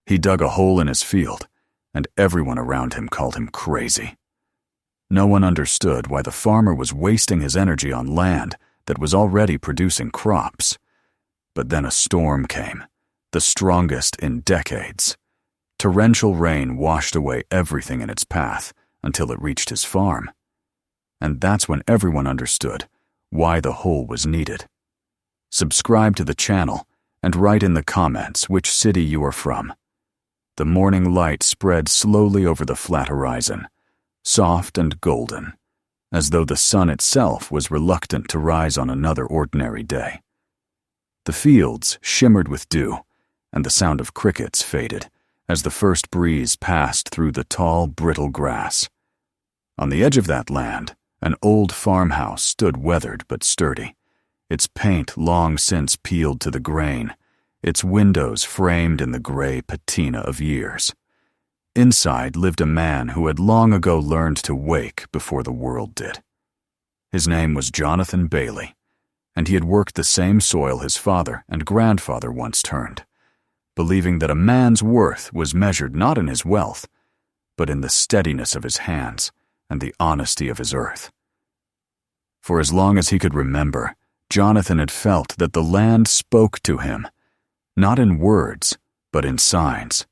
He dug a hole in his field, and everyone around him called him crazy. No one understood why the farmer was wasting his energy on land that was already producing crops. But then a storm came, the strongest in decades. Torrential rain washed away everything in its path until it reached his farm. And that's when everyone understood why the hole was needed. Subscribe to the channel and write in the comments which city you are from. The morning light spread slowly over the flat horizon, soft and golden, as though the sun itself was reluctant to rise on another ordinary day. The fields shimmered with dew, and the sound of crickets faded as the first breeze passed through the tall, brittle grass. On the edge of that land, an old farmhouse stood weathered but sturdy, its paint long since peeled to the grain, its windows framed in the gray patina of years. Inside lived a man who had long ago learned to wake before the world did. His name was Jonathan Bailey, and he had worked the same soil his father and grandfather once turned, believing that a man's worth was measured not in his wealth, but in the steadiness of his hands and the honesty of his earth. For as long as he could remember, Jonathan had felt that the land spoke to him, not in words, but in signs.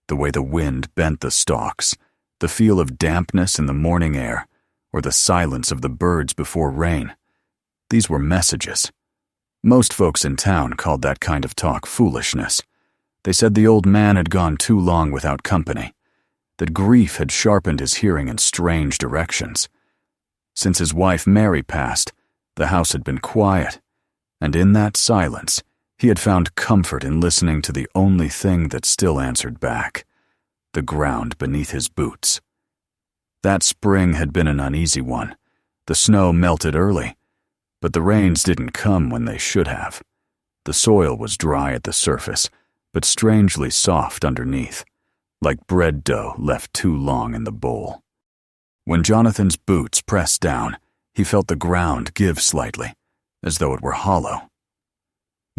The way the wind bent the stalks, the feel of dampness in the morning air, or the silence of the birds before rain. These were messages. Most folks in town called that kind of talk foolishness. They said the old man had gone too long without company, that grief had sharpened his hearing in strange directions. Since his wife Mary passed, the house had been quiet, and in that silence, he had found comfort in listening to the only thing that still answered back, the ground beneath his boots. That spring had been an uneasy one. The snow melted early, but the rains didn't come when they should have. The soil was dry at the surface, but strangely soft underneath, like bread dough left too long in the bowl. When Jonathan's boots pressed down, he felt the ground give slightly, as though it were hollow.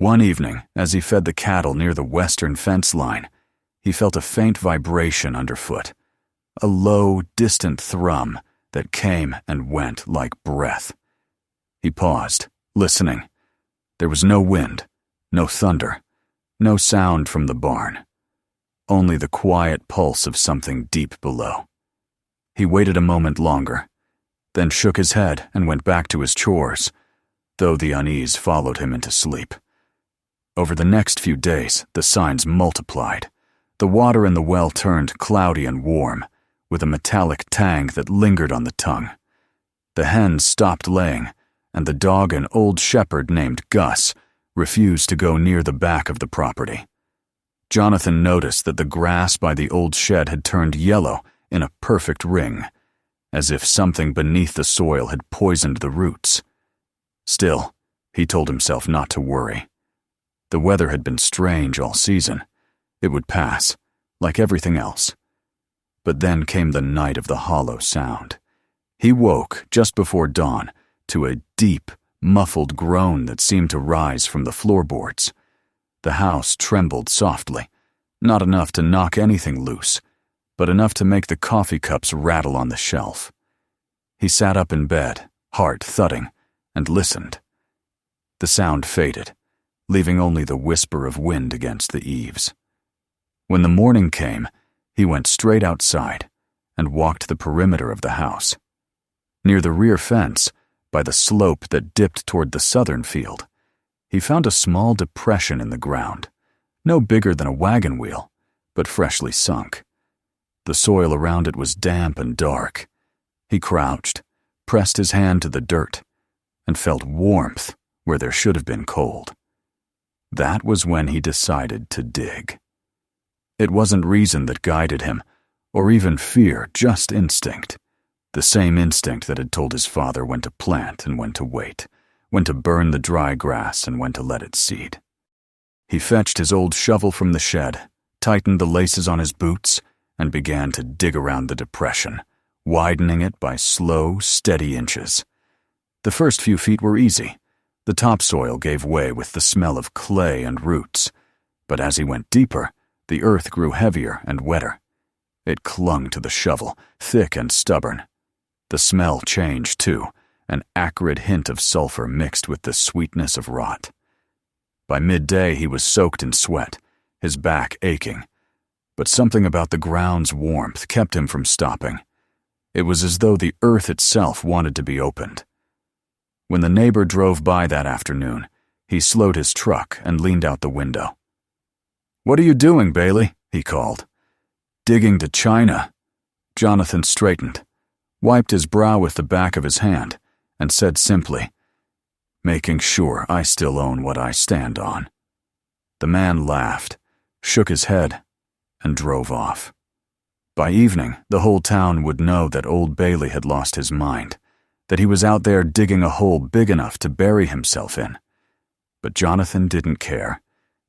One evening, as he fed the cattle near the western fence line, he felt a faint vibration underfoot, a low, distant thrum that came and went like breath. He paused, listening. There was no wind, no thunder, no sound from the barn, only the quiet pulse of something deep below. He waited a moment longer, then shook his head and went back to his chores, though the unease followed him into sleep. Over the next few days, the signs multiplied. The water in the well turned cloudy and warm, with a metallic tang that lingered on the tongue. The hens stopped laying, and the dog an old shepherd named Gus refused to go near the back of the property. Jonathan noticed that the grass by the old shed had turned yellow in a perfect ring, as if something beneath the soil had poisoned the roots. Still, he told himself not to worry. The weather had been strange all season. It would pass, like everything else. But then came the night of the hollow sound. He woke just before dawn to a deep, muffled groan that seemed to rise from the floorboards. The house trembled softly, not enough to knock anything loose, but enough to make the coffee cups rattle on the shelf. He sat up in bed, heart thudding, and listened. The sound faded, leaving only the whisper of wind against the eaves. When the morning came, he went straight outside and walked the perimeter of the house. Near the rear fence, by the slope that dipped toward the southern field, he found a small depression in the ground, no bigger than a wagon wheel, but freshly sunk. The soil around it was damp and dark. He crouched, pressed his hand to the dirt, and felt warmth where there should have been cold. That was when he decided to dig. It wasn't reason that guided him, or even fear, just instinct. The same instinct that had told his father when to plant and when to wait, when to burn the dry grass and when to let it seed. He fetched his old shovel from the shed, tightened the laces on his boots, and began to dig around the depression, widening it by slow, steady inches. The first few feet were easy. The topsoil gave way with the smell of clay and roots, but as he went deeper, The earth grew heavier and wetter. It clung to the shovel, thick and stubborn. The smell changed, too, an acrid hint of sulfur mixed with the sweetness of rot. By midday he was soaked in sweat, his back aching, but something about the ground's warmth kept him from stopping. It was as though the earth itself wanted to be opened. When the neighbor drove by that afternoon, he slowed his truck and leaned out the window. "What are you doing, Bailey?" he called. "Digging to China." Jonathan straightened, wiped his brow with the back of his hand, and said simply, "Making sure I still own what I stand on." The man laughed, shook his head, and drove off. By evening, the whole town would know that old Bailey had lost his mind, that he was out there digging a hole big enough to bury himself in. But Jonathan didn't care.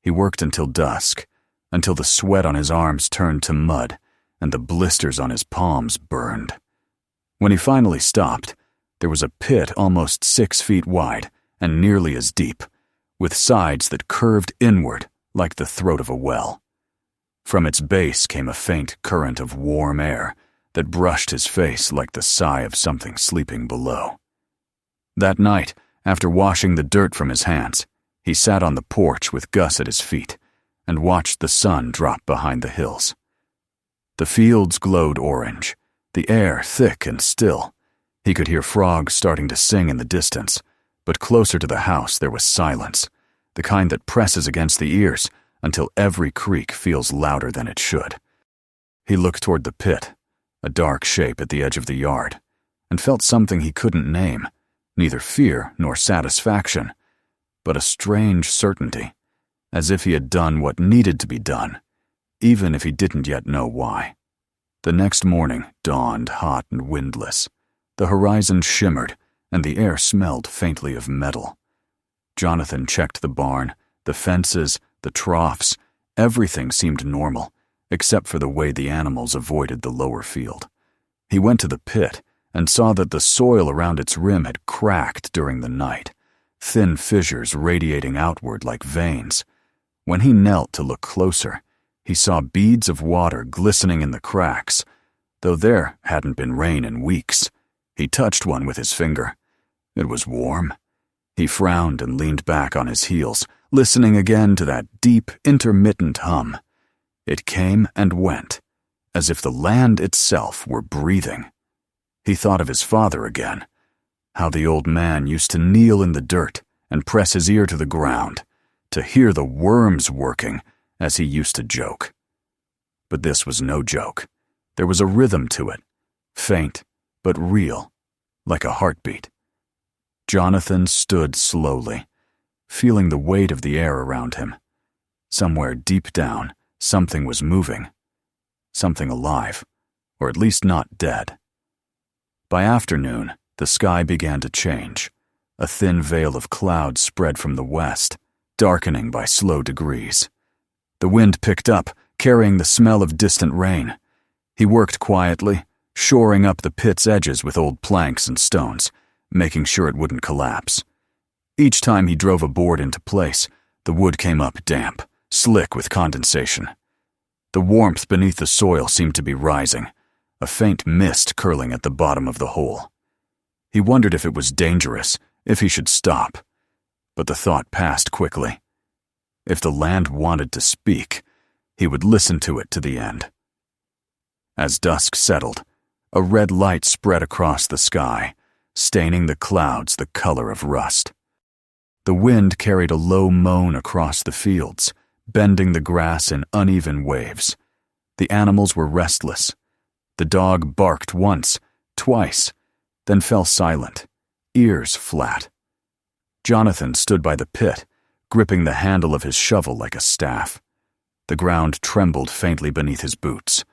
He worked until dusk, until the sweat on his arms turned to mud and the blisters on his palms burned. When he finally stopped, there was a pit almost 6 feet wide and nearly as deep, with sides that curved inward like the throat of a well. From its base came a faint current of warm air that brushed his face like the sigh of something sleeping below. That night, after washing the dirt from his hands, he sat on the porch with Gus at his feet and watched the sun drop behind the hills. The fields glowed orange, the air thick and still. He could hear frogs starting to sing in the distance, but closer to the house there was silence, the kind that presses against the ears until every creak feels louder than it should. He looked toward the pit, a dark shape at the edge of the yard, and felt something he couldn't name, neither fear nor satisfaction, but a strange certainty, as if he had done what needed to be done, even if he didn't yet know why. The next morning dawned hot and windless. The horizon shimmered, and the air smelled faintly of metal. Jonathan checked the barn, the fences, the troughs. Everything seemed normal, except for the way the animals avoided the lower field. He went to the pit and saw that the soil around its rim had cracked during the night, thin fissures radiating outward like veins. When he knelt to look closer, he saw beads of water glistening in the cracks, though there hadn't been rain in weeks. He touched one with his finger. It was warm. He frowned and leaned back on his heels, listening again to that deep, intermittent hum. It came and went, as if the land itself were breathing. He thought of his father again, how the old man used to kneel in the dirt and press his ear to the ground, to hear the worms working, as he used to joke. But this was no joke. There was a rhythm to it, faint but real, like a heartbeat. Jonathan stood slowly, feeling the weight of the air around him. Somewhere deep down, something was moving. Something alive, or at least not dead. By afternoon, the sky began to change. A thin veil of cloud spread from the west, darkening by slow degrees. The wind picked up, carrying the smell of distant rain. He worked quietly, shoring up the pit's edges with old planks and stones, making sure it wouldn't collapse. Each time he drove a board into place, the wood came up damp, slick with condensation. The warmth beneath the soil seemed to be rising, a faint mist curling at the bottom of the hole. He wondered if it was dangerous, if he should stop. But the thought passed quickly. If the land wanted to speak, he would listen to it to the end. As dusk settled, a red light spread across the sky, staining the clouds the color of rust. The wind carried a low moan across the fields, bending the grass in uneven waves. The animals were restless. The dog barked once, twice, then fell silent, ears flat. Jonathan stood by the pit, gripping the handle of his shovel like a staff. The ground trembled faintly beneath his boots.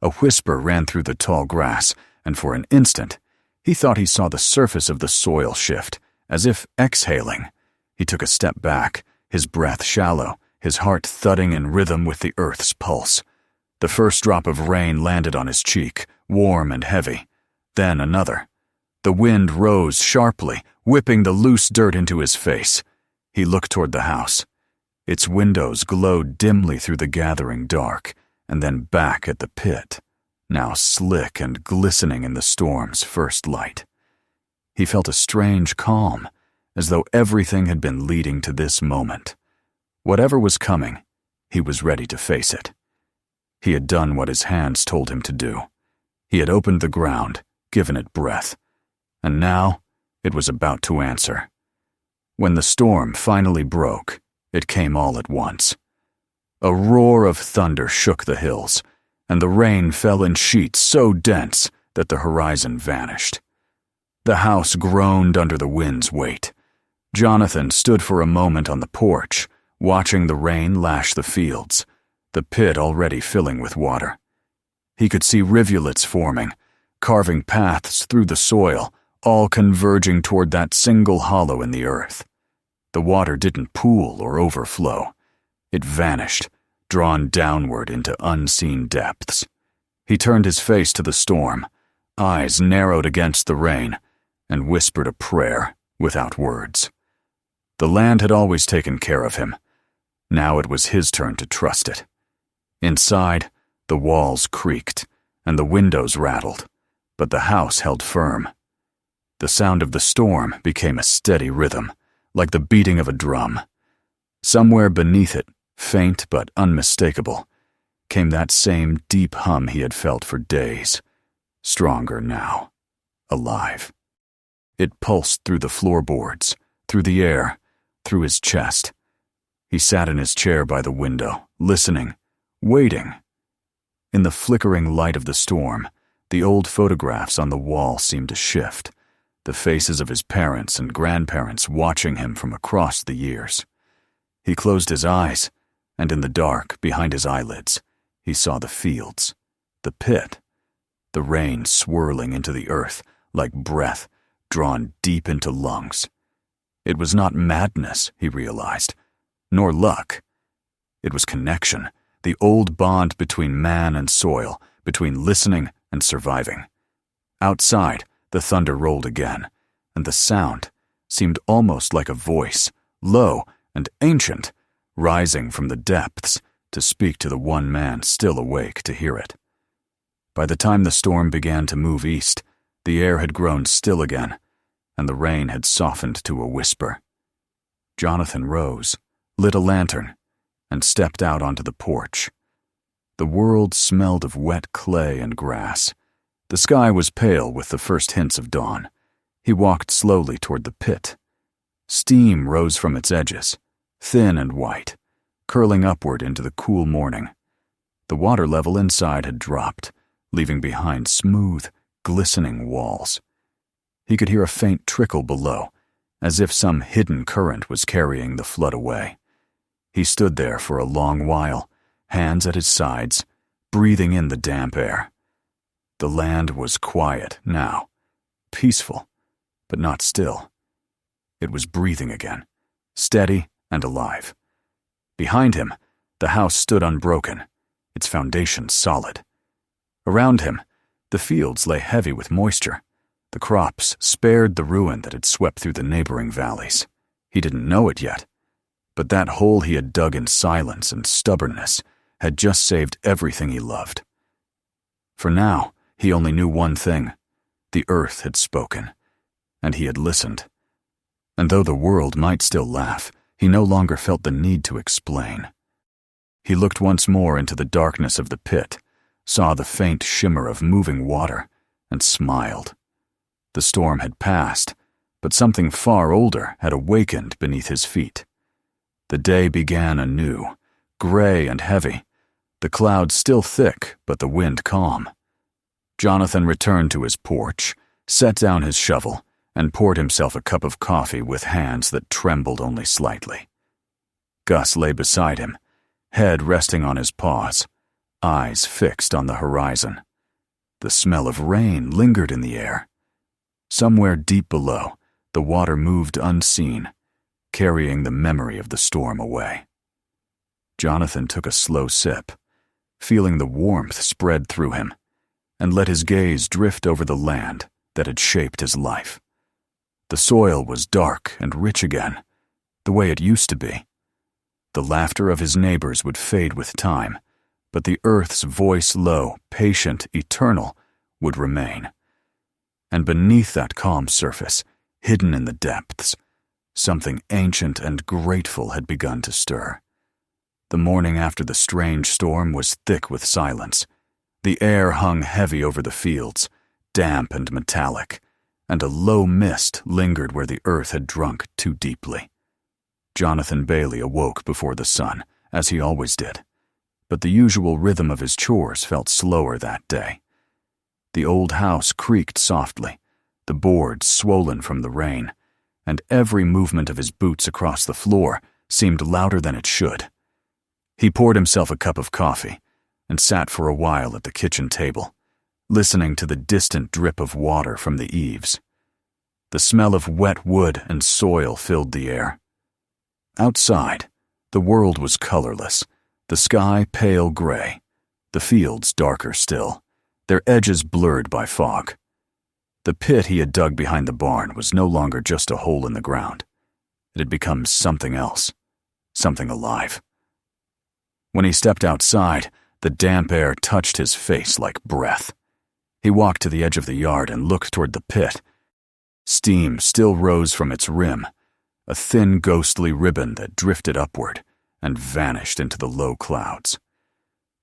A whisper ran through the tall grass, and for an instant, he thought he saw the surface of the soil shift, as if exhaling. He took a step back, his breath shallow, his heart thudding in rhythm with the earth's pulse. The first drop of rain landed on his cheek, warm and heavy. Then another. The wind rose sharply, whipping the loose dirt into his face. He looked toward the house. Its windows glowed dimly through the gathering dark, and then back at the pit, now slick and glistening in the storm's first light. He felt a strange calm, as though everything had been leading to this moment. Whatever was coming, he was ready to face it. He had done what his hands told him to do. He had opened the ground, given it breath, and now it was about to answer. When the storm finally broke, it came all at once. A roar of thunder shook the hills, and the rain fell in sheets so dense that the horizon vanished. The house groaned under the wind's weight. Jonathan stood for a moment on the porch, watching the rain lash the fields, the pit already filling with water. He could see rivulets forming, carving paths through the soil, all converging toward that single hollow in the earth. The water didn't pool or overflow. It vanished, drawn downward into unseen depths. He turned his face to the storm, eyes narrowed against the rain, and whispered a prayer without words. The land had always taken care of him. Now it was his turn to trust it. Inside, the walls creaked, and the windows rattled, but the house held firm. The sound of the storm became a steady rhythm, like the beating of a drum. Somewhere beneath it, faint but unmistakable, came that same deep hum he had felt for days, stronger now, alive. It pulsed through the floorboards, through the air, through his chest. He sat in his chair by the window, listening, waiting. In the flickering light of the storm, the old photographs on the wall seemed to shift, the faces of his parents and grandparents watching him from across the years. He closed his eyes, and in the dark, behind his eyelids, he saw the fields, the pit, the rain swirling into the earth like breath drawn deep into lungs. It was not madness, he realized, nor luck. It was connection, the old bond between man and soil, between listening and surviving. Outside, the thunder rolled again, and the sound seemed almost like a voice, low and ancient, rising from the depths to speak to the one man still awake to hear it. By the time the storm began to move east, the air had grown still again, and the rain had softened to a whisper. Jonathan rose, lit a lantern, and stepped out onto the porch. The world smelled of wet clay and grass. The sky was pale with the first hints of dawn. He walked slowly toward the pit. Steam rose from its edges, thin and white, curling upward into the cool morning. The water level inside had dropped, leaving behind smooth, glistening walls. He could hear a faint trickle below, as if some hidden current was carrying the flood away. He stood there for a long while, hands at his sides, breathing in the damp air. The land was quiet now, peaceful, but not still. It was breathing again, steady and alive. Behind him, the house stood unbroken, its foundation solid. Around him, the fields lay heavy with moisture. The crops spared the ruin that had swept through the neighboring valleys. He didn't know it yet, but that hole he had dug in silence and stubbornness had just saved everything he loved. For now, he only knew one thing. The earth had spoken, and he had listened. And though the world might still laugh, he no longer felt the need to explain. He looked once more into the darkness of the pit, saw the faint shimmer of moving water, and smiled. The storm had passed, but something far older had awakened beneath his feet. The day began anew, gray and heavy, the clouds still thick, but the wind calm. Jonathan returned to his porch, set down his shovel, and poured himself a cup of coffee with hands that trembled only slightly. Gus lay beside him, head resting on his paws, eyes fixed on the horizon. The smell of rain lingered in the air. Somewhere deep below, the water moved unseen, carrying the memory of the storm away. Jonathan took a slow sip, feeling the warmth spread through him, and let his gaze drift over the land that had shaped his life. The soil was dark and rich again, the way it used to be. The laughter of his neighbors would fade with time, but the earth's voice, low, patient, eternal, would remain. And beneath that calm surface, hidden in the depths, something ancient and grateful had begun to stir. The morning after the strange storm was thick with silence. The air hung heavy over the fields, damp and metallic, and a low mist lingered where the earth had drunk too deeply. Jonathan Bailey awoke before the sun, as he always did, but the usual rhythm of his chores felt slower that day. The old house creaked softly, the boards swollen from the rain, and every movement of his boots across the floor seemed louder than it should. He poured himself a cup of coffee and sat for a while at the kitchen table, listening to the distant drip of water from the eaves. The smell of wet wood and soil filled the air. Outside, the world was colorless, the sky pale gray, the fields darker still, their edges blurred by fog. The pit he had dug behind the barn was no longer just a hole in the ground. It had become something else, something alive. When he stepped outside, the damp air touched his face like breath. He walked to the edge of the yard and looked toward the pit. Steam still rose from its rim, a thin ghostly ribbon that drifted upward and vanished into the low clouds.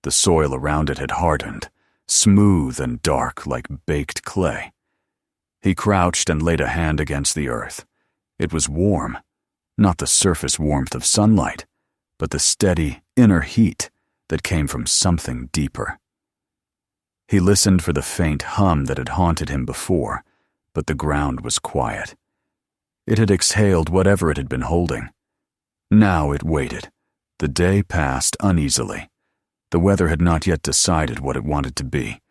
The soil around it had hardened, smooth and dark like baked clay. He crouched and laid a hand against the earth. It was warm, not the surface warmth of sunlight, but the steady inner heat that came from something deeper. He listened for the faint hum that had haunted him before, but the ground was quiet. It had exhaled whatever it had been holding. Now it waited. The day passed uneasily. The weather had not yet decided what it wanted to be.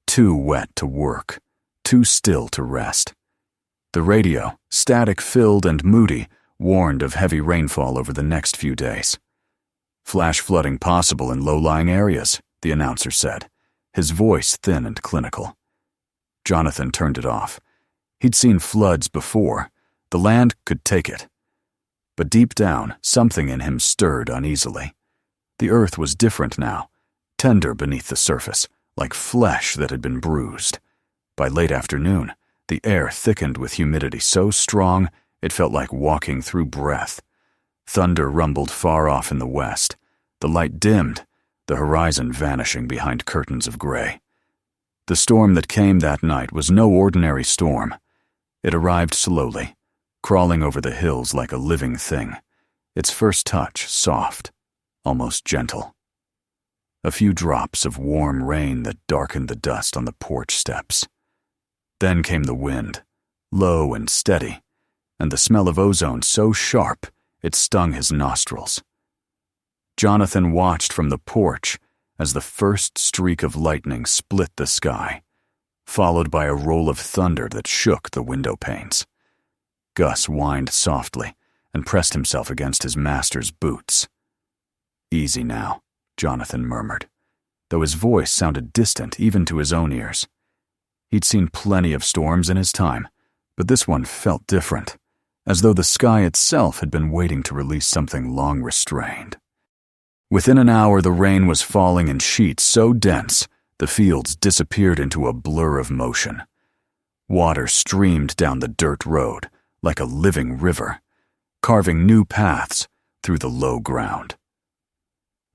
Too wet to work, too still to rest. The radio, static-filled and moody, warned of heavy rainfall over the next few days. Flash flooding possible in low-lying areas, the announcer said, his voice thin and clinical. Jonathan turned it off. He'd seen floods before. The land could take it. But deep down, something in him stirred uneasily. The earth was different now, tender beneath the surface, like flesh that had been bruised. By late afternoon, the air thickened with humidity so strong it felt like walking through breath. Thunder rumbled far off in the west. The light dimmed, the horizon vanishing behind curtains of gray. The storm that came that night was no ordinary storm. It arrived slowly, crawling over the hills like a living thing, its first touch soft, almost gentle. A few drops of warm rain that darkened the dust on the porch steps. Then came the wind, low and steady, and the smell of ozone so sharp it stung his nostrils. Jonathan watched from the porch as the first streak of lightning split the sky, followed by a roll of thunder that shook the window panes. Gus whined softly and pressed himself against his master's boots. "Easy now," Jonathan murmured, though his voice sounded distant even to his own ears. He'd seen plenty of storms in his time, but this one felt different, as though the sky itself had been waiting to release something long restrained. Within an hour, the rain was falling in sheets so dense the fields disappeared into a blur of motion. Water streamed down the dirt road like a living river, carving new paths through the low ground.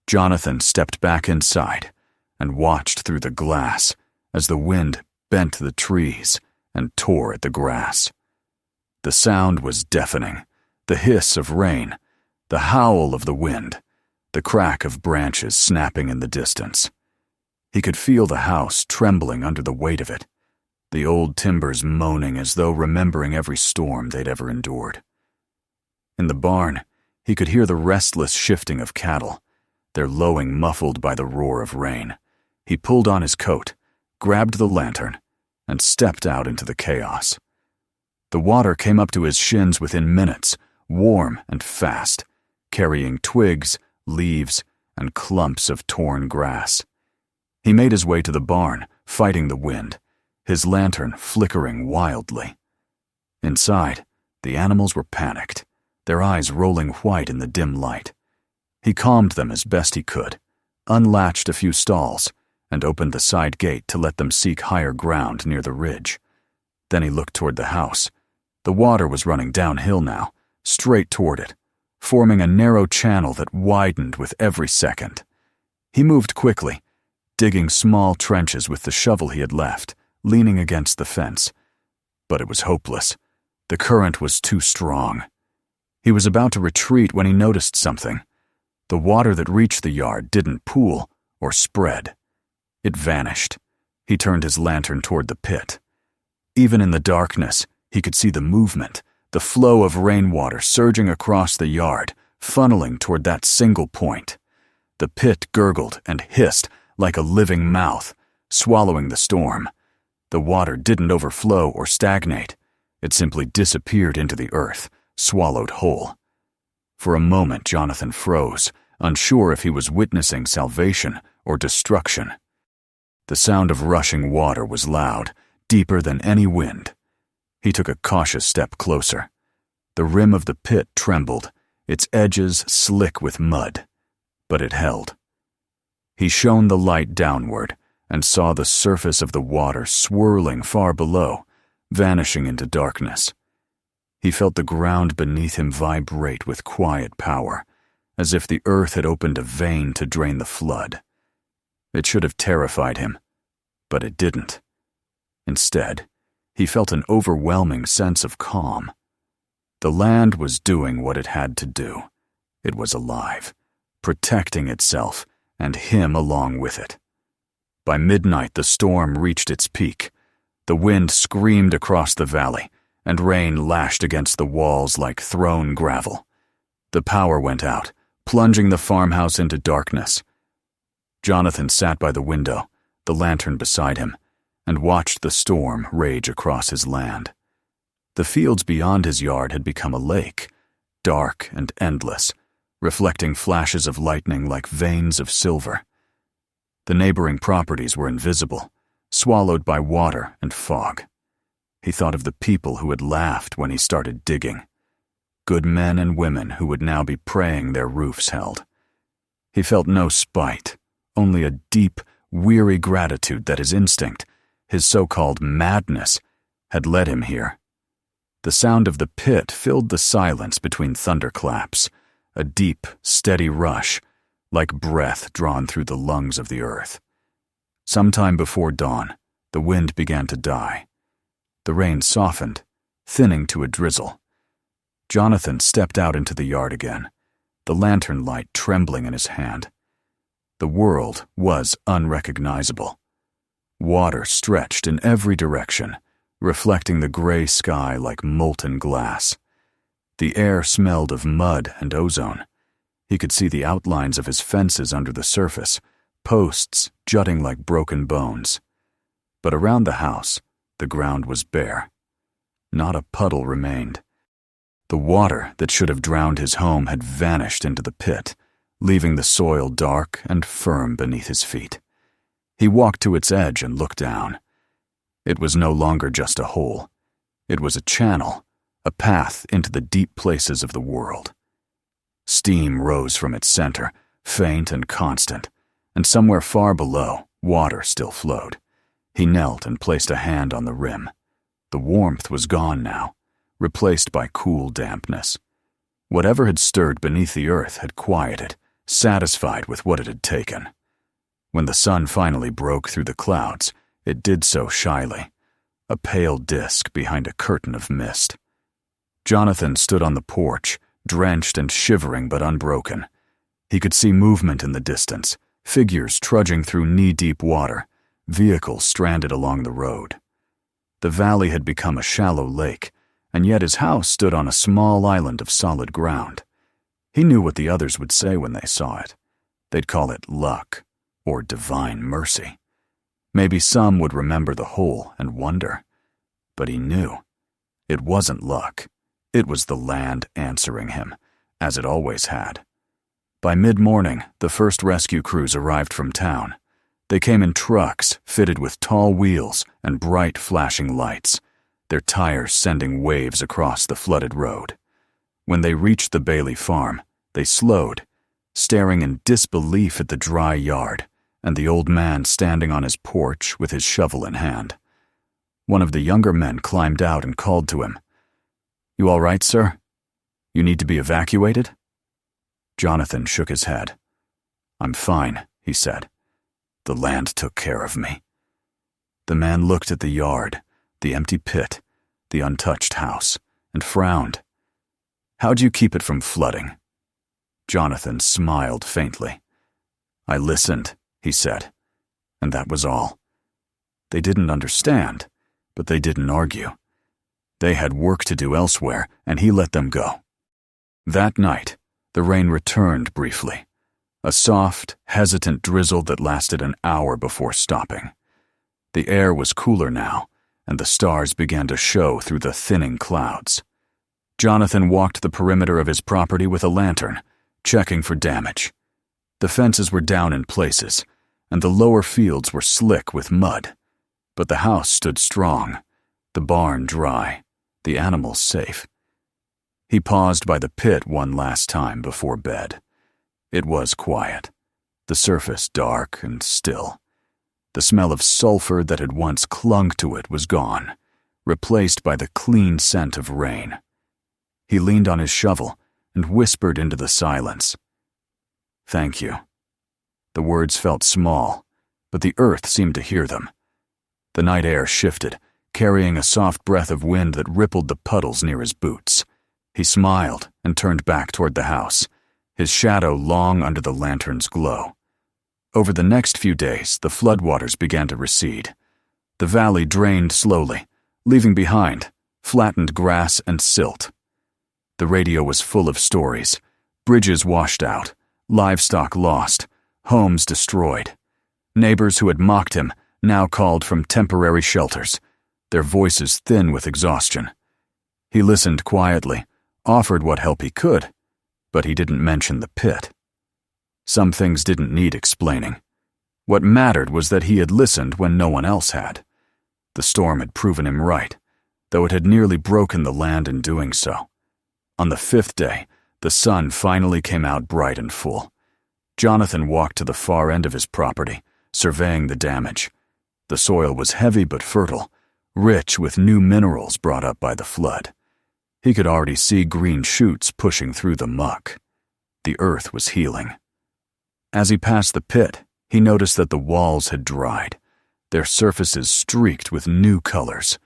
Jonathan stepped back inside and watched through the glass as the wind bent the trees and tore at the grass. The sound was deafening, the hiss of rain, the howl of the wind, the crack of branches snapping in the distance. He could feel the house trembling under the weight of it, the old timbers moaning as though remembering every storm they'd ever endured. In the barn, he could hear the restless shifting of cattle, their lowing muffled by the roar of rain. He pulled on his coat, grabbed the lantern, and stepped out into the chaos. The water came up to his shins within minutes, warm and fast, carrying twigs, leaves, and clumps of torn grass. He made his way to the barn, fighting the wind, his lantern flickering wildly. Inside, the animals were panicked, their eyes rolling white in the dim light. He calmed them as best he could, unlatched a few stalls, and opened the side gate to let them seek higher ground near the ridge. Then he looked toward the house. The water was running downhill now, straight toward it, forming a narrow channel that widened with every second. He moved quickly, digging small trenches with the shovel he had left, leaning against the fence. But it was hopeless. The current was too strong. He was about to retreat when he noticed something. The water that reached the yard didn't pool or spread. It vanished. He turned his lantern toward the pit. Even in the darkness, he could see the movement, the flow of rainwater surging across the yard, funneling toward that single point. The pit gurgled and hissed like a living mouth, swallowing the storm. The water didn't overflow or stagnate. It simply disappeared into the earth, swallowed whole. For a moment, Jonathan froze, unsure if he was witnessing salvation or destruction. The sound of rushing water was loud, deeper than any wind. He took a cautious step closer. The rim of the pit trembled, its edges slick with mud, but it held. He shone the light downward and saw the surface of the water swirling far below, vanishing into darkness. He felt the ground beneath him vibrate with quiet power, as if the earth had opened a vein to drain the flood. It should have terrified him, but it didn't. Instead, he felt an overwhelming sense of calm. The land was doing what it had to do. It was alive, protecting itself, and him along with it. By midnight, the storm reached its peak. The wind screamed across the valley, and rain lashed against the walls like thrown gravel. The power went out, plunging the farmhouse into darkness. Jonathan sat by the window, the lantern beside him, and watched the storm rage across his land. The fields beyond his yard had become a lake, dark and endless, reflecting flashes of lightning like veins of silver. The neighboring properties were invisible, swallowed by water and fog. He thought of the people who had laughed when he started digging. Good men and women who would now be praying their roofs held. He felt no spite, only a deep, weary gratitude that his instinct, his so-called madness, had led him here. The sound of the pit filled the silence between thunderclaps, a deep, steady rush, like breath drawn through the lungs of the earth. Sometime before dawn, the wind began to die. The rain softened, thinning to a drizzle. Jonathan stepped out into the yard again, the lantern light trembling in his hand. The world was unrecognizable. Water stretched in every direction, reflecting the gray sky like molten glass. The air smelled of mud and ozone. He could see the outlines of his fences under the surface, posts jutting like broken bones. But around the house, the ground was bare. Not a puddle remained. The water that should have drowned his home had vanished into the pit, leaving the soil dark and firm beneath his feet. He walked to its edge and looked down. It was no longer just a hole. It was a channel, a path into the deep places of the world. Steam rose from its center, faint and constant, and somewhere far below, water still flowed. He knelt and placed a hand on the rim. The warmth was gone now, replaced by cool dampness. Whatever had stirred beneath the earth had quieted, satisfied with what it had taken. When the sun finally broke through the clouds, it did so shyly, a pale disk behind a curtain of mist. Jonathan stood on the porch, drenched and shivering but unbroken. He could see movement in the distance, figures trudging through knee-deep water, vehicles stranded along the road. The valley had become a shallow lake, and yet his house stood on a small island of solid ground. He knew what the others would say when they saw it. They'd call it luck, or divine mercy. Maybe some would remember the hole and wonder. But he knew. It wasn't luck. It was the land answering him, as it always had. By mid-morning, the first rescue crews arrived from town. They came in trucks fitted with tall wheels and bright flashing lights, their tires sending waves across the flooded road. When they reached the Bailey farm, they slowed, staring in disbelief at the dry yard and the old man standing on his porch with his shovel in hand. One of the younger men climbed out and called to him. "You all right, sir? You need to be evacuated?" Jonathan shook his head. "I'm fine," he said. "The land took care of me." The man looked at the yard, the empty pit, the untouched house, and frowned. "How'd you keep it from flooding?" Jonathan smiled faintly. "I listened," he said, and that was all. They didn't understand, but they didn't argue. They had work to do elsewhere, and he let them go. That night, the rain returned briefly, a soft, hesitant drizzle that lasted an hour before stopping. The air was cooler now, and the stars began to show through the thinning clouds. Jonathan walked the perimeter of his property with a lantern, checking for damage. The fences were down in places, and the lower fields were slick with mud. But the house stood strong, the barn dry, the animals safe. He paused by the pit one last time before bed. It was quiet, the surface dark and still. The smell of sulfur that had once clung to it was gone, replaced by the clean scent of rain. He leaned on his shovel and whispered into the silence, "Thank you." The words felt small, but the earth seemed to hear them. The night air shifted, carrying a soft breath of wind that rippled the puddles near his boots. He smiled and turned back toward the house, his shadow long under the lantern's glow. Over the next few days, the floodwaters began to recede. The valley drained slowly, leaving behind flattened grass and silt. The radio was full of stories: bridges washed out, livestock lost, homes destroyed. Neighbors who had mocked him now called from temporary shelters, their voices thin with exhaustion. He listened quietly, offered what help he could, but he didn't mention the pit. Some things didn't need explaining. What mattered was that he had listened when no one else had. The storm had proven him right, though it had nearly broken the land in doing so. On the 5th day, the sun finally came out bright and full. Jonathan walked to the far end of his property, surveying the damage. The soil was heavy but fertile, rich with new minerals brought up by the flood. He could already see green shoots pushing through the muck. The earth was healing. As he passed the pit, he noticed that the walls had dried, their surfaces streaked with new colors: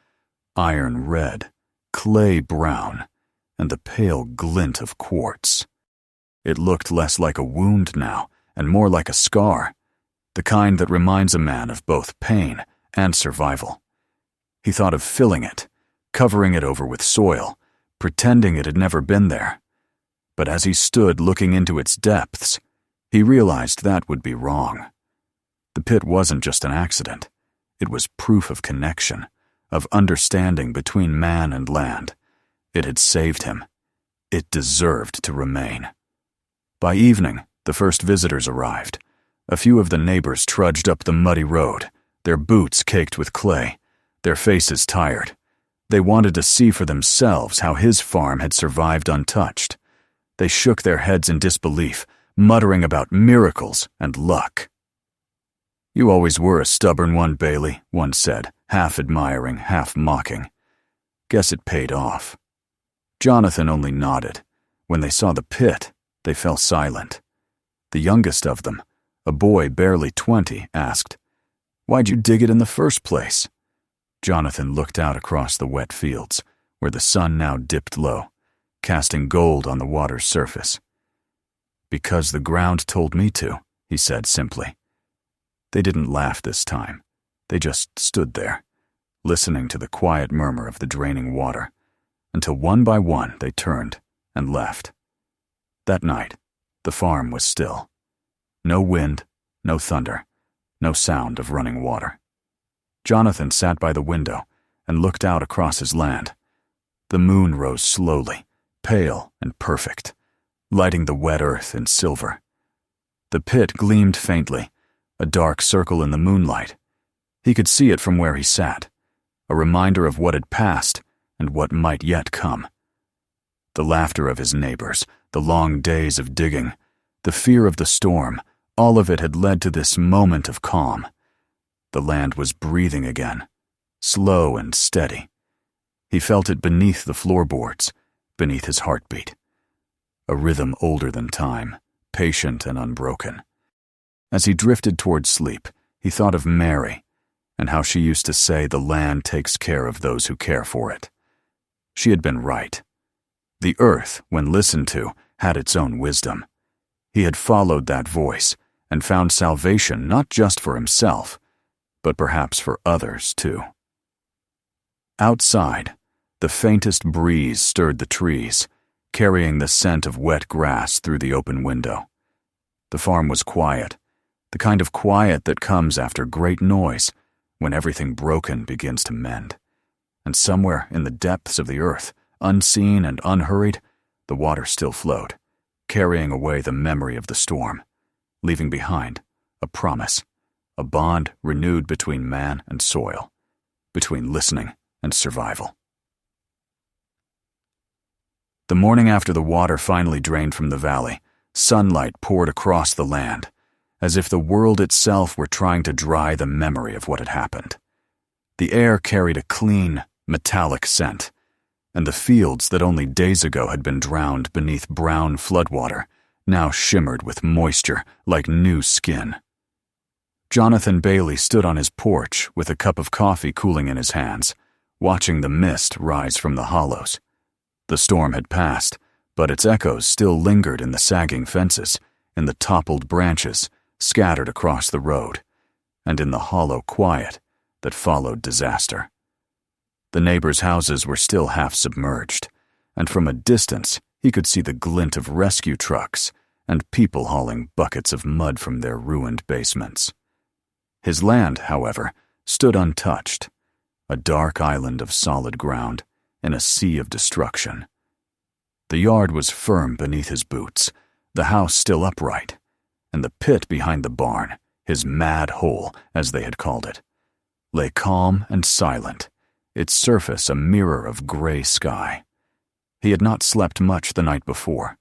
iron red, clay brown, and the pale glint of quartz. It looked less like a wound now, and more like a scar, the kind that reminds a man of both pain and survival. He thought of filling it, covering it over with soil, pretending it had never been there. But as he stood looking into its depths, he realized that would be wrong. The pit wasn't just an accident. It was proof of connection, of understanding between man and land. It had saved him. It deserved to remain. By evening, the first visitors arrived. A few of the neighbors trudged up the muddy road, their boots caked with clay, their faces tired. They wanted to see for themselves how his farm had survived untouched. They shook their heads in disbelief, muttering about miracles and luck. "You always were a stubborn one, Bailey," one said, half admiring, half mocking. "Guess it paid off." Jonathan only nodded. When they saw the pit, they fell silent. The youngest of them, a boy barely 20, asked, "Why'd you dig it in the first place?" Jonathan looked out across the wet fields, where the sun now dipped low, casting gold on the water's surface. "Because the ground told me to," he said simply. They didn't laugh this time. They just stood there, listening to the quiet murmur of the draining water, until one by one they turned and left. That night, the farm was still. No wind, no thunder, no sound of running water. Jonathan sat by the window and looked out across his land. The moon rose slowly, pale and perfect, lighting the wet earth in silver. The pit gleamed faintly, a dark circle in the moonlight. He could see it from where he sat, a reminder of what had passed and what might yet come. The laughter of his neighbors, the long days of digging, The fear of the storm, all of it had led to this moment of calm. The land was breathing again, slow and steady. He felt it beneath the floorboards, beneath his heartbeat. A rhythm older than time, patient and unbroken. As he drifted toward sleep, he thought of Mary, and how she used to say the land takes care of those who care for it. She had been right. The earth, when listened to, had its own wisdom. He had followed that voice and found salvation not just for himself, but perhaps for others too. Outside, the faintest breeze stirred the trees, carrying the scent of wet grass through the open window. The farm was quiet, the kind of quiet that comes after great noise, when everything broken begins to mend. And somewhere in the depths of the earth, unseen and unhurried, the water still flowed, carrying away the memory of the storm, leaving behind a promise, a bond renewed between man and soil, between listening and survival. The morning after the water finally drained from the valley, sunlight poured across the land, as if the world itself were trying to dry the memory of what had happened. The air carried a clean, metallic scent, and the fields that only days ago had been drowned beneath brown floodwater now shimmered with moisture like new skin. Jonathan Bailey stood on his porch with a cup of coffee cooling in his hands, watching the mist rise from the hollows. The storm had passed, but its echoes still lingered in the sagging fences, in the toppled branches scattered across the road, and in the hollow quiet that followed disaster. The neighbors' houses were still half submerged, and from a distance he could see the glint of rescue trucks and people hauling buckets of mud from their ruined basements. His land, however, stood untouched, a dark island of solid ground in a sea of destruction. The yard was firm beneath his boots, the house still upright, and the pit behind the barn, his mad hole, as they had called it, lay calm and silent, its surface a mirror of gray sky. He had not slept much the night before.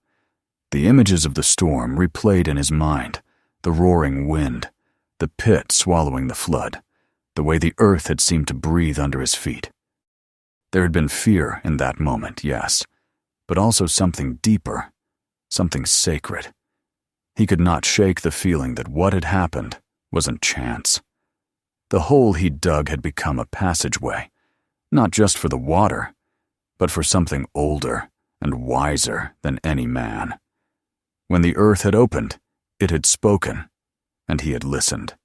The images of the storm replayed in his mind, the roaring wind, the pit swallowing the flood, the way the earth had seemed to breathe under his feet. There had been fear in that moment, yes, but also something deeper, something sacred. He could not shake the feeling that what had happened wasn't chance. The hole he'd dug had become a passageway, not just for the water, but for something older and wiser than any man. When the earth had opened, it had spoken, and he had listened.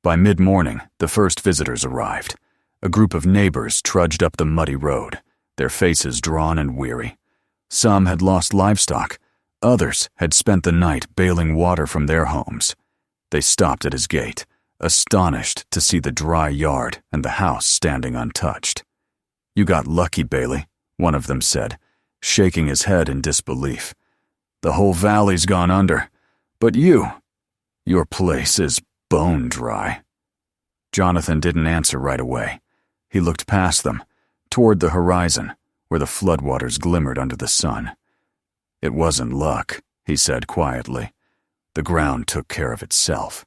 By mid-morning, the first visitors arrived. A group of neighbors trudged up the muddy road, their faces drawn and weary. Some had lost livestock. Others had spent the night bailing water from their homes. They stopped at his gate, astonished to see the dry yard and the house standing untouched. "You got lucky, Bailey," one of them said, shaking his head in disbelief. "The whole valley's gone under. But your place is bone dry." Jonathan didn't answer right away. He looked past them, toward the horizon, where the floodwaters glimmered under the sun. "It wasn't luck," he said quietly. "The ground took care of itself."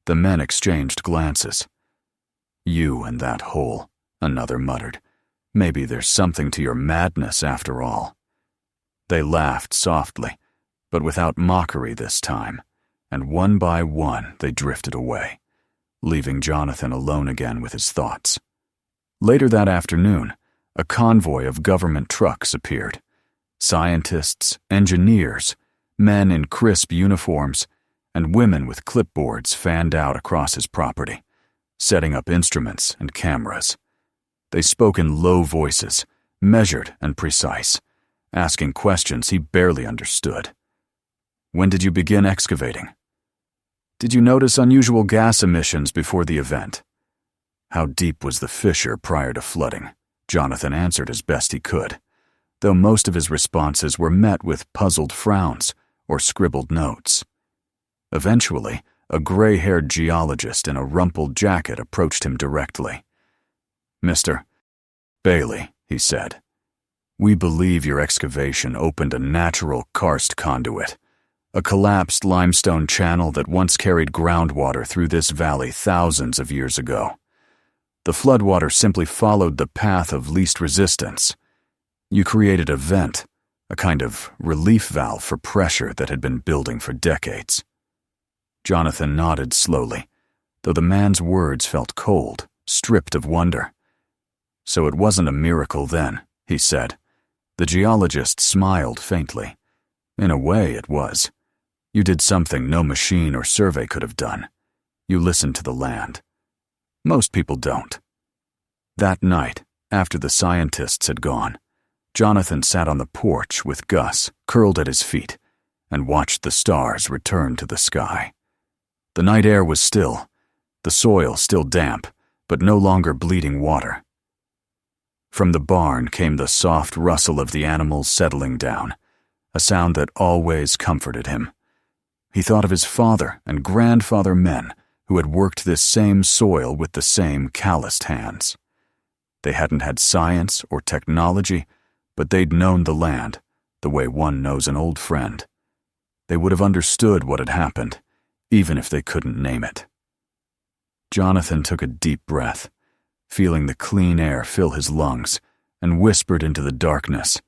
The men exchanged glances. "You and that hole," another muttered. "Maybe there's something to your madness after all." They laughed softly, but without mockery this time, and one by one they drifted away, leaving Jonathan alone again with his thoughts. Later that afternoon, a convoy of government trucks appeared. Scientists, engineers, men in crisp uniforms, and women with clipboards fanned out across his property, setting up instruments and cameras. They spoke in low voices, measured and precise, asking questions he barely understood. "When did you begin excavating?" "Did you notice unusual gas emissions before the event?" "How deep was the fissure prior to flooding?" Jonathan answered as best he could, though most of his responses were met with puzzled frowns or scribbled notes. Eventually, a gray-haired geologist in a rumpled jacket approached him directly. "Mr. Bailey," he said, "we believe your excavation opened a natural karst conduit, a collapsed limestone channel that once carried groundwater through this valley thousands of years ago. The floodwater simply followed the path of least resistance. You created a vent, a kind of relief valve for pressure that had been building for decades. Jonathan nodded slowly, though the man's words felt cold, stripped of wonder. So it wasn't a miracle then, he said. The geologist smiled faintly. In a way, it was. You did something no machine or survey could have done. You listened to the land. Most people don't. That night, after the scientists had gone, Jonathan sat on the porch with Gus curled at his feet and watched the stars return to the sky. The night air was still, the soil still damp, but no longer bleeding water. From the barn came the soft rustle of the animals settling down, a sound that always comforted him. He thought of his father and grandfather men who had worked this same soil with the same calloused hands. They hadn't had science or technology, but they'd known the land the way one knows an old friend. They would have understood what had happened, even if they couldn't name it. Jonathan took a deep breath, feeling the clean air fill his lungs, and whispered into the darkness,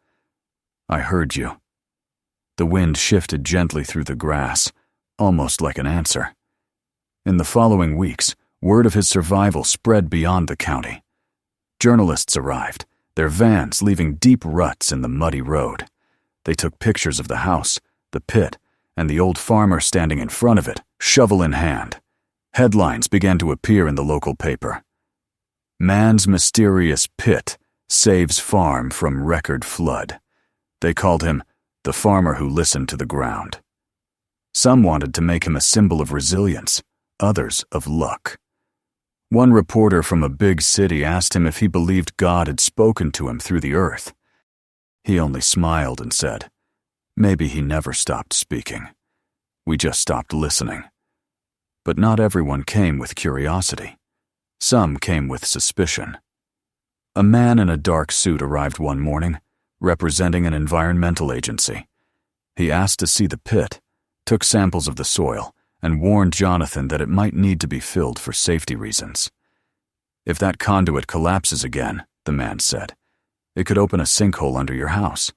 "I heard you." The wind shifted gently through the grass, almost like an answer. In the following weeks, word of his survival spread beyond the county. Journalists arrived, their vans leaving deep ruts in the muddy road. They took pictures of the house, the pit, and the old farmer standing in front of it, shovel in hand. Headlines began to appear in the local paper. "Man's mysterious pit saves farm from record flood." They called him the farmer who listened to the ground. Some wanted to make him a symbol of resilience, others of luck. One reporter from a big city asked him if he believed God had spoken to him through the earth. He only smiled and said, "Maybe he never stopped speaking. We just stopped listening." But not everyone came with curiosity. Some came with suspicion. A man in a dark suit arrived one morning, representing an environmental agency. He asked to see the pit, took samples of the soil, and warned Jonathan that it might need to be filled for safety reasons. "If that conduit collapses again," the man said, "it could open a sinkhole under your house."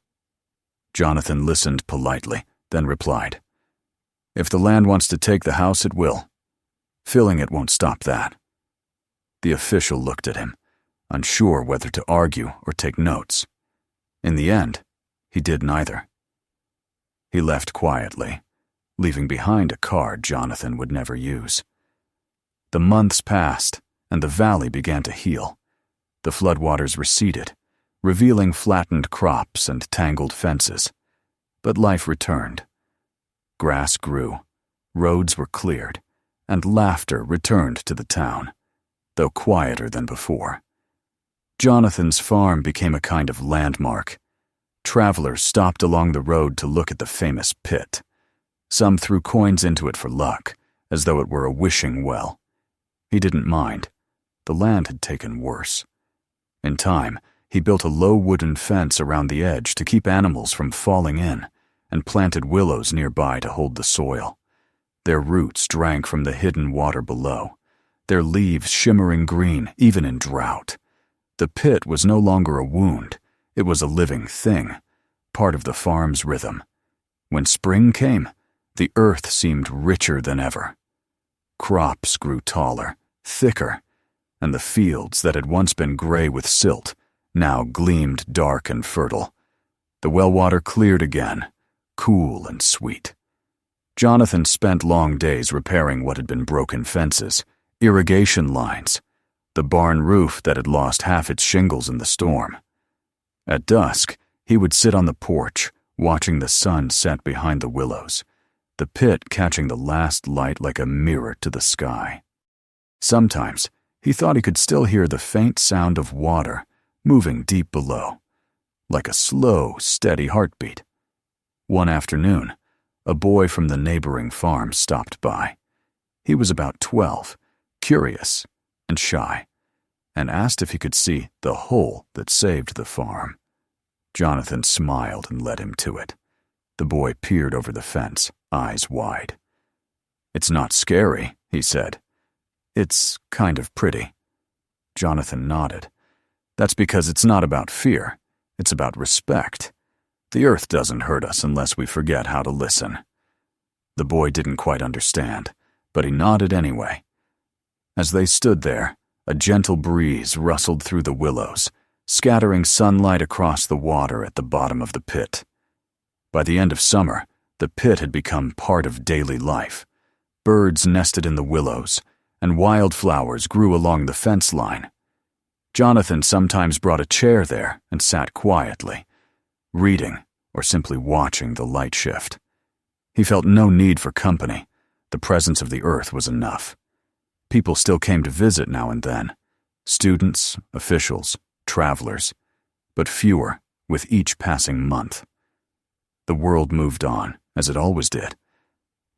Jonathan listened politely, then replied, "If the land wants to take the house, it will. Filling it won't stop that." The official looked at him, unsure whether to argue or take notes. In the end, he did neither. He left quietly, leaving behind a card Jonathan would never use. The months passed, and the valley began to heal. The floodwaters receded, revealing flattened crops and tangled fences. But life returned. Grass grew, roads were cleared, and laughter returned to the town, though quieter than before. Jonathan's farm became a kind of landmark. Travelers stopped along the road to look at the famous pit. Some threw coins into it for luck, as though it were a wishing well. He didn't mind. The land had taken worse. In time, he built a low wooden fence around the edge to keep animals from falling in, and planted willows nearby to hold the soil. Their roots drank from the hidden water below, their leaves shimmering green even in drought. The pit was no longer a wound. It was a living thing, part of the farm's rhythm. When spring came, the earth seemed richer than ever. Crops grew taller, thicker, and the fields that had once been gray with silt now gleamed dark and fertile. The well water cleared again, cool and sweet. Jonathan spent long days repairing what had been broken fences, irrigation lines, the barn roof that had lost half its shingles in the storm. At dusk, he would sit on the porch, watching the sun set behind the willows, the pit catching the last light like a mirror to the sky. Sometimes, he thought he could still hear the faint sound of water moving deep below, like a slow, steady heartbeat. One afternoon, a boy from the neighboring farm stopped by. He was about 12, curious and shy, and asked if he could see the hole that saved the farm. Jonathan smiled and led him to it. The boy peered over the fence, eyes wide. "It's not scary," he said. "It's kind of pretty." Jonathan nodded. "That's because it's not about fear. It's about respect. The earth doesn't hurt us unless we forget how to listen." The boy didn't quite understand, but he nodded anyway. As they stood there, a gentle breeze rustled through the willows, scattering sunlight across the water at the bottom of the pit. By the end of summer, the pit had become part of daily life. Birds nested in the willows, and wildflowers grew along the fence line. Jonathan sometimes brought a chair there and sat quietly, reading or simply watching the light shift. He felt no need for company. The presence of the earth was enough. People still came to visit now and then. Students, officials, travelers, but fewer with each passing month. The world moved on, as it always did,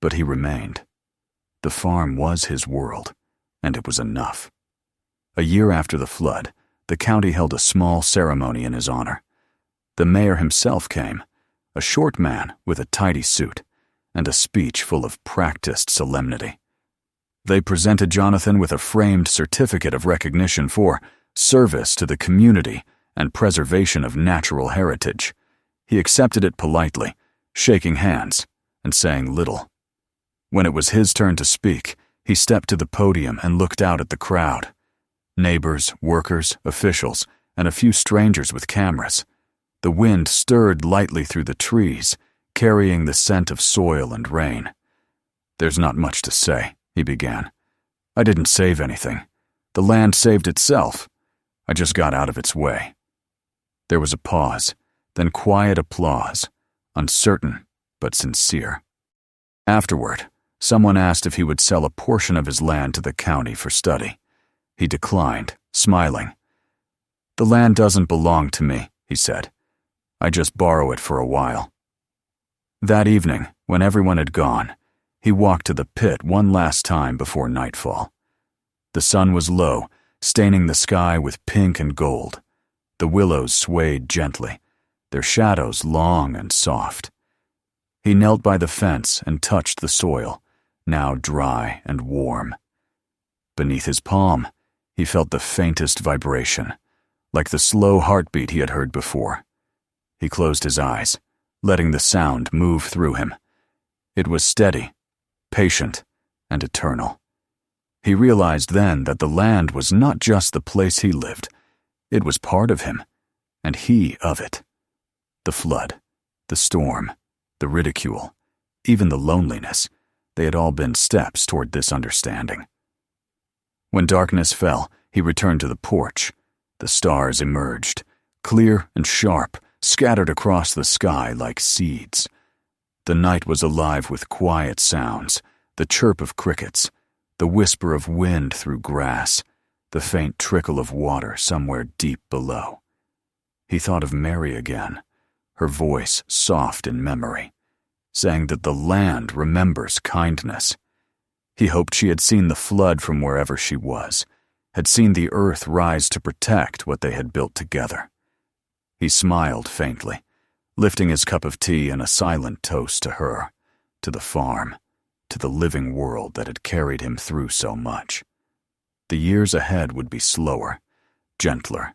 but he remained. The farm was his world, and it was enough. A year after the flood, the county held a small ceremony in his honor. The mayor himself came, a short man with a tidy suit, and a speech full of practiced solemnity. They presented Jonathan with a framed certificate of recognition for service to the community and preservation of natural heritage. He accepted it politely, shaking hands and saying little. When it was his turn to speak, he stepped to the podium and looked out at the crowd. Neighbors, workers, officials, and a few strangers with cameras. The wind stirred lightly through the trees, carrying the scent of soil and rain. "There's not much to say," he began. "I didn't save anything. The land saved itself. I just got out of its way." There was a pause, then quiet applause, uncertain but sincere. Afterward, someone asked if he would sell a portion of his land to the county for study. He declined, smiling. "The land doesn't belong to me," he said. "I just borrow it for a while." That evening, when everyone had gone, he walked to the pit one last time before nightfall. The sun was low, staining the sky with pink and gold. The willows swayed gently, their shadows long and soft. He knelt by the fence and touched the soil, now dry and warm. Beneath his palm, he felt the faintest vibration, like the slow heartbeat he had heard before. He closed his eyes, letting the sound move through him. It was steady, patient, and eternal. He realized then that the land was not just the place he lived. It was part of him, and he of it. The flood, the storm, the ridicule, even the loneliness, they had all been steps toward this understanding. When darkness fell, he returned to the porch. The stars emerged, clear and sharp, scattered across the sky like seeds. The night was alive with quiet sounds, the chirp of crickets, the whisper of wind through grass, the faint trickle of water somewhere deep below. He thought of Mary again, her voice soft in memory, saying that the land remembers kindness. He hoped she had seen the flood from wherever she was, had seen the earth rise to protect what they had built together. He smiled faintly, lifting his cup of tea in a silent toast to her, to the farm, to the living world that had carried him through so much. The years ahead would be slower, gentler.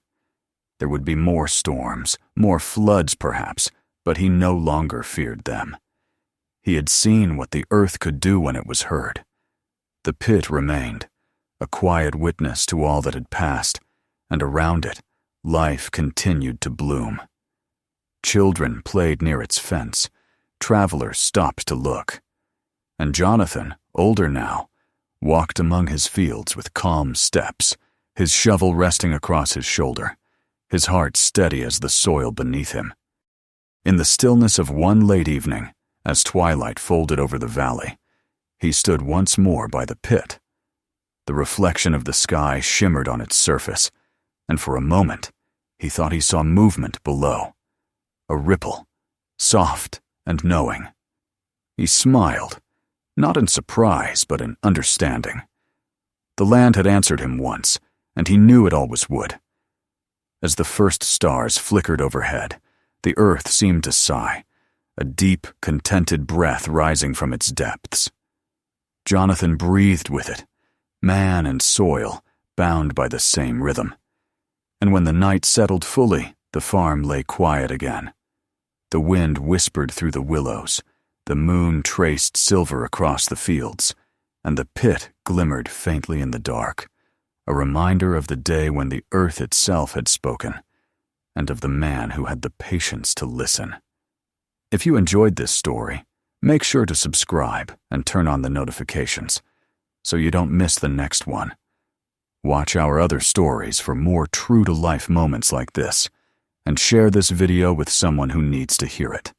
There would be more storms, more floods perhaps, but he no longer feared them. He had seen what the earth could do when it was heard. The pit remained, a quiet witness to all that had passed, and around it, life continued to bloom. Children played near its fence. Travelers stopped to look. And Jonathan, older now, walked among his fields with calm steps, his shovel resting across his shoulder, his heart steady as the soil beneath him. In the stillness of one late evening, as twilight folded over the valley, he stood once more by the pit. The reflection of the sky shimmered on its surface, and for a moment he thought he saw movement below. A ripple, soft and knowing. He smiled, not in surprise but in understanding. The land had answered him once, and he knew it always would. As the first stars flickered overhead, the earth seemed to sigh, a deep, contented breath rising from its depths. Jonathan breathed with it, man and soil bound by the same rhythm. And when the night settled fully, the farm lay quiet again. The wind whispered through the willows, the moon traced silver across the fields, and the pit glimmered faintly in the dark, a reminder of the day when the earth itself had spoken, and of the man who had the patience to listen. If you enjoyed this story, make sure to subscribe and turn on the notifications so you don't miss the next one. Watch our other stories for more true-to-life moments like this, and share this video with someone who needs to hear it.